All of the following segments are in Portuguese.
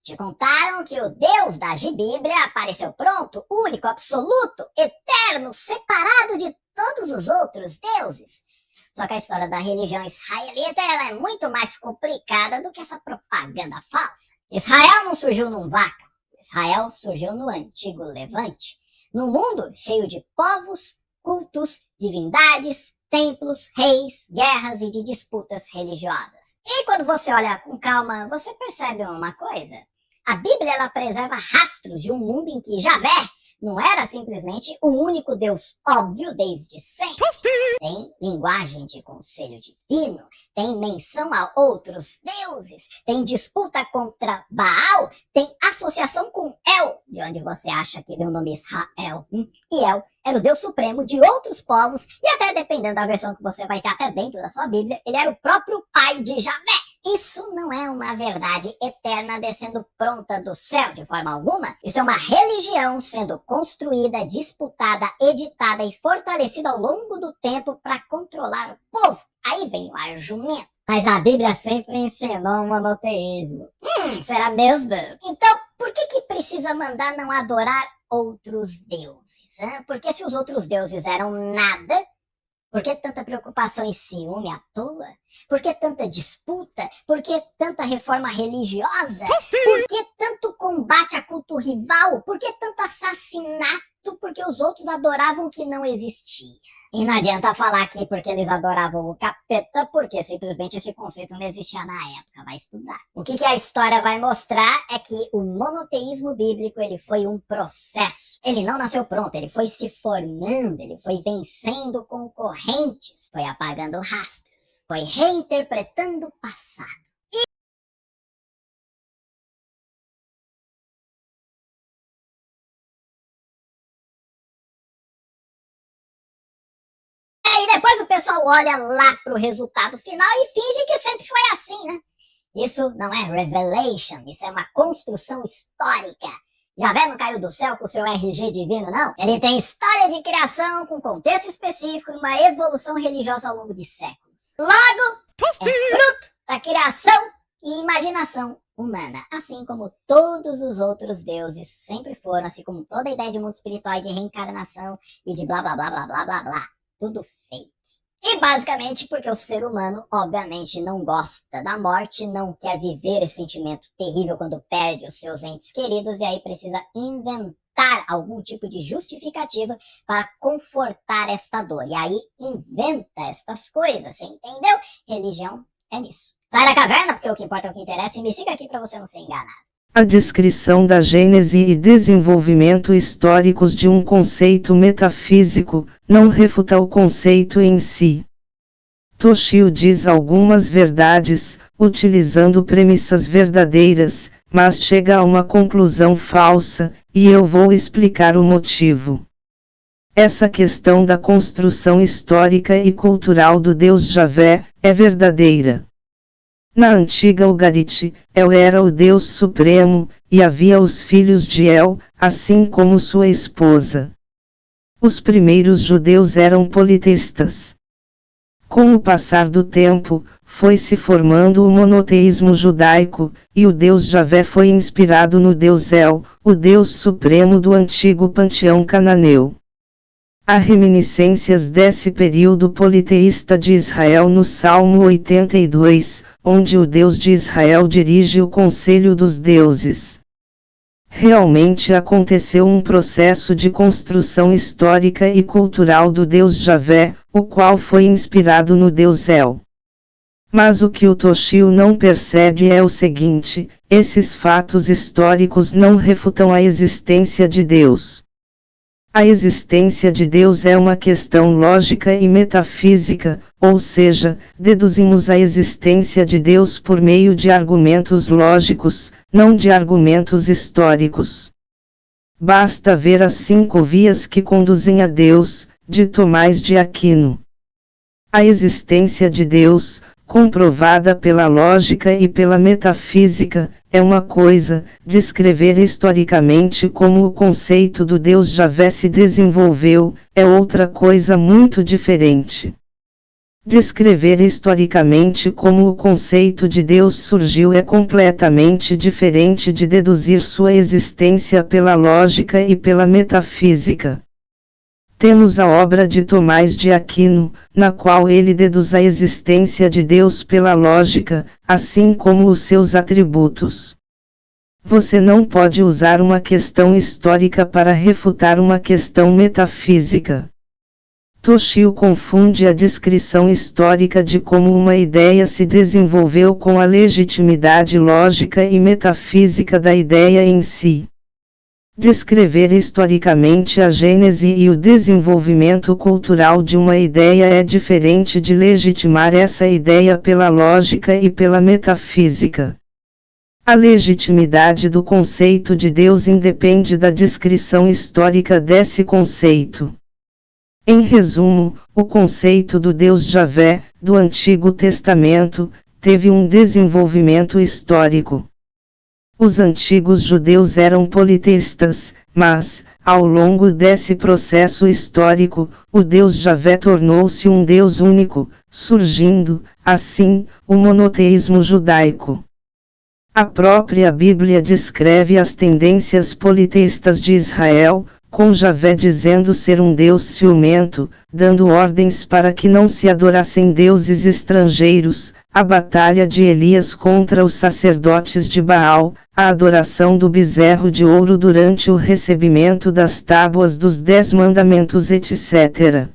Te contaram que o Deus da Bíblia apareceu pronto, único, absoluto, eterno, separado de todos os outros deuses. Só que a história da religião israelita ela é muito mais complicada do que essa propaganda falsa. Israel não surgiu num vácuo. Israel surgiu no antigo Levante, num mundo cheio de povos, cultos, divindades, templos, reis, guerras e de disputas religiosas. E quando você olha com calma, você percebe uma coisa. A Bíblia ela preserva rastros de um mundo em que Javé não era simplesmente o único Deus óbvio desde sempre. Tem linguagem de conselho divino, tem menção a outros deuses, tem disputa contra Baal, tem associação com El, de onde você acha que vem o nome Israel. E El era o Deus supremo de outros povos e até dependendo da versão que você vai ter até dentro da sua Bíblia, ele era o próprio pai de Javé. Isso não é uma verdade eterna descendo pronta do céu de forma alguma. Isso é uma religião sendo construída, disputada, editada e fortalecida ao longo do tempo para controlar o povo. Aí vem o argumento. Mas a Bíblia sempre ensinou o monoteísmo. Será mesmo? Então, por que precisa mandar não adorar outros deuses? Porque se os outros deuses eram nada, por que tanta preocupação e ciúme à toa? Por que tanta disputa? Por que tanta reforma religiosa? Por que tanto combate a culto rival? Por que tanto assassinato? Porque os outros adoravam o que não existia. E não adianta falar aqui porque eles adoravam o capeta, porque simplesmente esse conceito não existia na época. Vai estudar. O que a história vai mostrar é que o monoteísmo bíblico ele foi um processo. Ele não nasceu pronto, ele foi se formando, ele foi vencendo concorrentes, foi apagando rastros, foi reinterpretando o passado. E depois o pessoal olha lá pro resultado final e finge que sempre foi assim, né? Isso não é revelation, isso é uma construção histórica. Javé não caiu do céu com seu RG divino, não. Ele tem história de criação com contexto específico e uma evolução religiosa ao longo de séculos. Logo, é fruto da criação e imaginação humana, assim como todos os outros deuses sempre foram, assim como toda a ideia de mundo espiritual e de reencarnação e de blá blá blá blá blá blá blá. Tudo fake. E basicamente porque o ser humano, obviamente, não gosta da morte, não quer viver esse sentimento terrível quando perde os seus entes queridos e aí precisa inventar algum tipo de justificativa para confortar esta dor. E aí inventa estas coisas, você entendeu? Religião é nisso. Sai da caverna, porque o que importa é o que interessa e me siga aqui para você não ser enganado. A descrição da gênese e desenvolvimento históricos de um conceito metafísico não refuta o conceito em si. Toshio diz algumas verdades, utilizando premissas verdadeiras, mas chega a uma conclusão falsa, e eu vou explicar o motivo. Essa questão da construção histórica e cultural do Deus Javé é verdadeira. Na antiga Ugarit, El era o Deus Supremo, e havia os filhos de El, assim como sua esposa. Os primeiros judeus eram politeístas. Com o passar do tempo, foi se formando o monoteísmo judaico, e o Deus Javé foi inspirado no Deus El, o Deus Supremo do antigo panteão cananeu. Há reminiscências desse período politeísta de Israel no Salmo 82, onde o Deus de Israel dirige o conselho dos deuses. Realmente aconteceu um processo de construção histórica e cultural do Deus Javé, o qual foi inspirado no Deus El. Mas o que o Toshio não percebe é o seguinte: esses fatos históricos não refutam a existência de Deus. A existência de Deus é uma questão lógica e metafísica, ou seja, deduzimos a existência de Deus por meio de argumentos lógicos, não de argumentos históricos. Basta ver as 5 vias que conduzem a Deus, de Tomás de Aquino. A existência de Deus, comprovada pela lógica e pela metafísica, é uma coisa, descrever historicamente como o conceito do Deus Javé se desenvolveu, é outra coisa muito diferente. Descrever historicamente como o conceito de Deus surgiu é completamente diferente de deduzir sua existência pela lógica e pela metafísica. Temos a obra de Tomás de Aquino, na qual ele deduz a existência de Deus pela lógica, assim como os seus atributos. Você não pode usar uma questão histórica para refutar uma questão metafísica. Toshio confunde a descrição histórica de como uma ideia se desenvolveu com a legitimidade lógica e metafísica da ideia em si. Descrever historicamente a gênese e o desenvolvimento cultural de uma ideia é diferente de legitimar essa ideia pela lógica e pela metafísica. A legitimidade do conceito de Deus independe da descrição histórica desse conceito. Em resumo, o conceito do Deus Javé, do Antigo Testamento, teve um desenvolvimento histórico. Os antigos judeus eram politeístas, mas, ao longo desse processo histórico, o Deus Javé tornou-se um Deus único, surgindo, assim, o monoteísmo judaico. A própria Bíblia descreve as tendências politeístas de Israel, com Javé dizendo ser um Deus ciumento, dando ordens para que não se adorassem deuses estrangeiros, a batalha de Elias contra os sacerdotes de Baal, a adoração do bezerro de ouro durante o recebimento das tábuas dos 10 mandamentos, etc.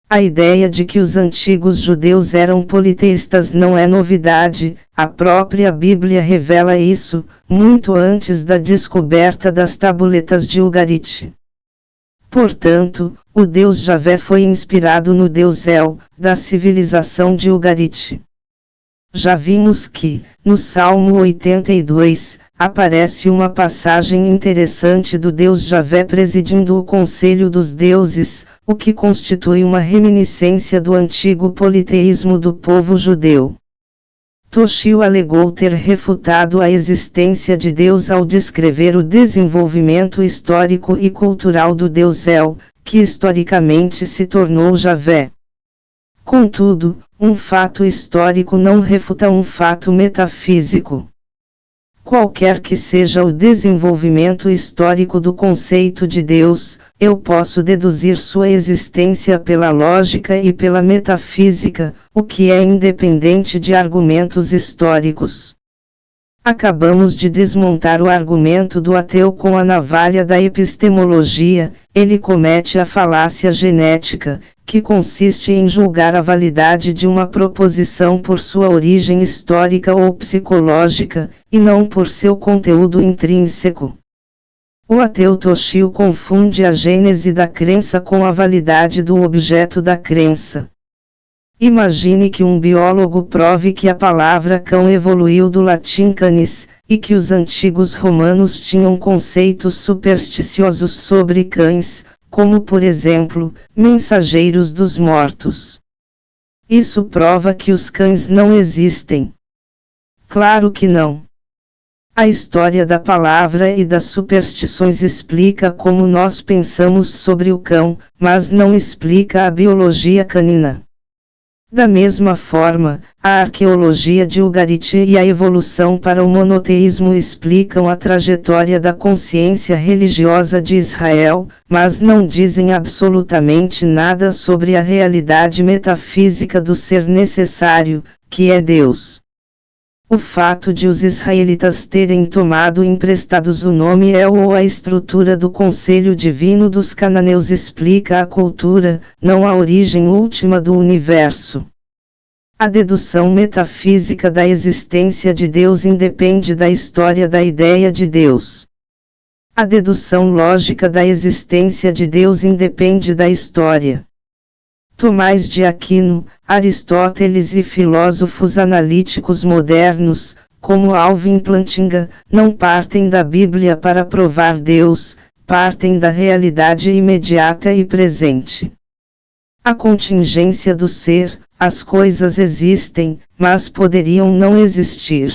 A ideia de que os antigos judeus eram politeístas não é novidade, a própria Bíblia revela isso, muito antes da descoberta das tabuletas de Ugarit. Portanto, o Deus Javé foi inspirado no Deus El, da civilização de Ugarit. Já vimos que, no Salmo 82, aparece uma passagem interessante do Deus Javé presidindo o Conselho dos Deuses, o que constitui uma reminiscência do antigo politeísmo do povo judeu. Toshio alegou ter refutado a existência de Deus ao descrever o desenvolvimento histórico e cultural do Deus El, que historicamente se tornou Javé. Contudo, um fato histórico não refuta um fato metafísico. Qualquer que seja o desenvolvimento histórico do conceito de Deus, eu posso deduzir sua existência pela lógica e pela metafísica, o que é independente de argumentos históricos. Acabamos de desmontar o argumento do ateu com a navalha da epistemologia. Ele comete a falácia genética, que consiste em julgar a validade de uma proposição por sua origem histórica ou psicológica, e não por seu conteúdo intrínseco. O ateu Toshio confunde a gênese da crença com a validade do objeto da crença. Imagine que um biólogo prove que a palavra cão evoluiu do latim canis, e que os antigos romanos tinham conceitos supersticiosos sobre cães, como por exemplo, mensageiros dos mortos. Isso prova que os cães não existem. Claro que não. A história da palavra e das superstições explica como nós pensamos sobre o cão, mas não explica a biologia canina. Da mesma forma, a arqueologia de Ugarit e a evolução para o monoteísmo explicam a trajetória da consciência religiosa de Israel, mas não dizem absolutamente nada sobre a realidade metafísica do ser necessário, que é Deus. O fato de os israelitas terem tomado emprestados o nome El ou a estrutura do conselho divino dos cananeus explica a cultura, não a origem última do universo. A dedução metafísica da existência de Deus independe da história da ideia de Deus. A dedução lógica da existência de Deus independe da história. Tomás de Aquino, Aristóteles e filósofos analíticos modernos, como Alvin Plantinga, não partem da Bíblia para provar Deus, partem da realidade imediata e presente. A contingência do ser, as coisas existem, mas poderiam não existir.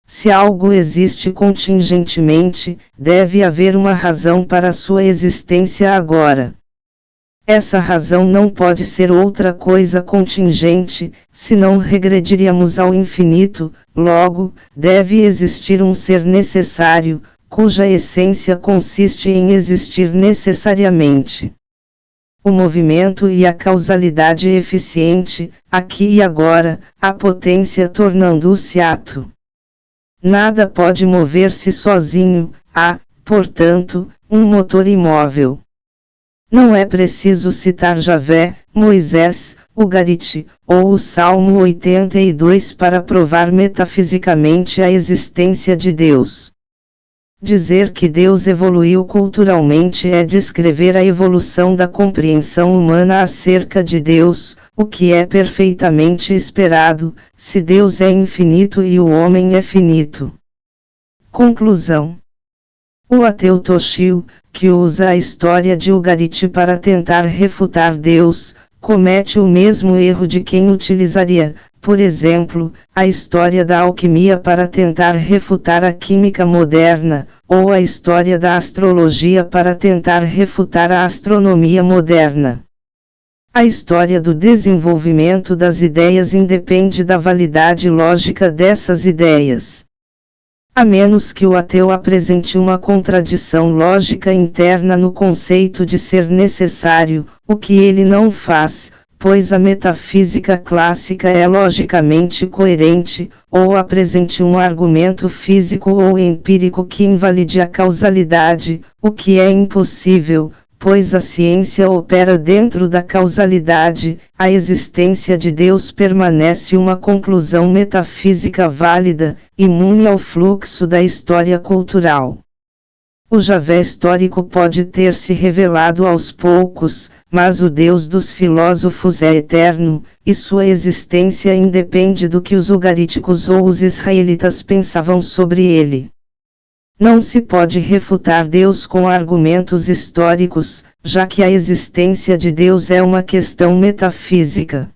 Se algo existe contingentemente, deve haver uma razão para sua existência agora. Essa razão não pode ser outra coisa contingente, senão regrediríamos ao infinito. Logo, deve existir um ser necessário, cuja essência consiste em existir necessariamente. O movimento e a causalidade eficiente, aqui e agora, a potência tornando-se ato. Nada pode mover-se sozinho, há, portanto, um motor imóvel. Não é preciso citar Javé, Moisés, Ugarit, ou o Salmo 82 para provar metafisicamente a existência de Deus. Dizer que Deus evoluiu culturalmente é descrever a evolução da compreensão humana acerca de Deus, o que é perfeitamente esperado, se Deus é infinito e o homem é finito. Conclusão. O ateu Toshio, que usa a história de Ugarit para tentar refutar Deus, comete o mesmo erro de quem utilizaria, por exemplo, a história da alquimia para tentar refutar a química moderna, ou a história da astrologia para tentar refutar a astronomia moderna. A história do desenvolvimento das ideias independe da validade lógica dessas ideias. A menos que o ateu apresente uma contradição lógica interna no conceito de ser necessário, o que ele não faz, pois a metafísica clássica é logicamente coerente, ou apresente um argumento físico ou empírico que invalide a causalidade, o que é impossível, pois a ciência opera dentro da causalidade, a existência de Deus permanece uma conclusão metafísica válida, imune ao fluxo da história cultural. O Javé histórico pode ter se revelado aos poucos, mas o Deus dos filósofos é eterno, e sua existência independe do que os ugaríticos ou os israelitas pensavam sobre ele. Não se pode refutar Deus com argumentos históricos, já que a existência de Deus é uma questão metafísica.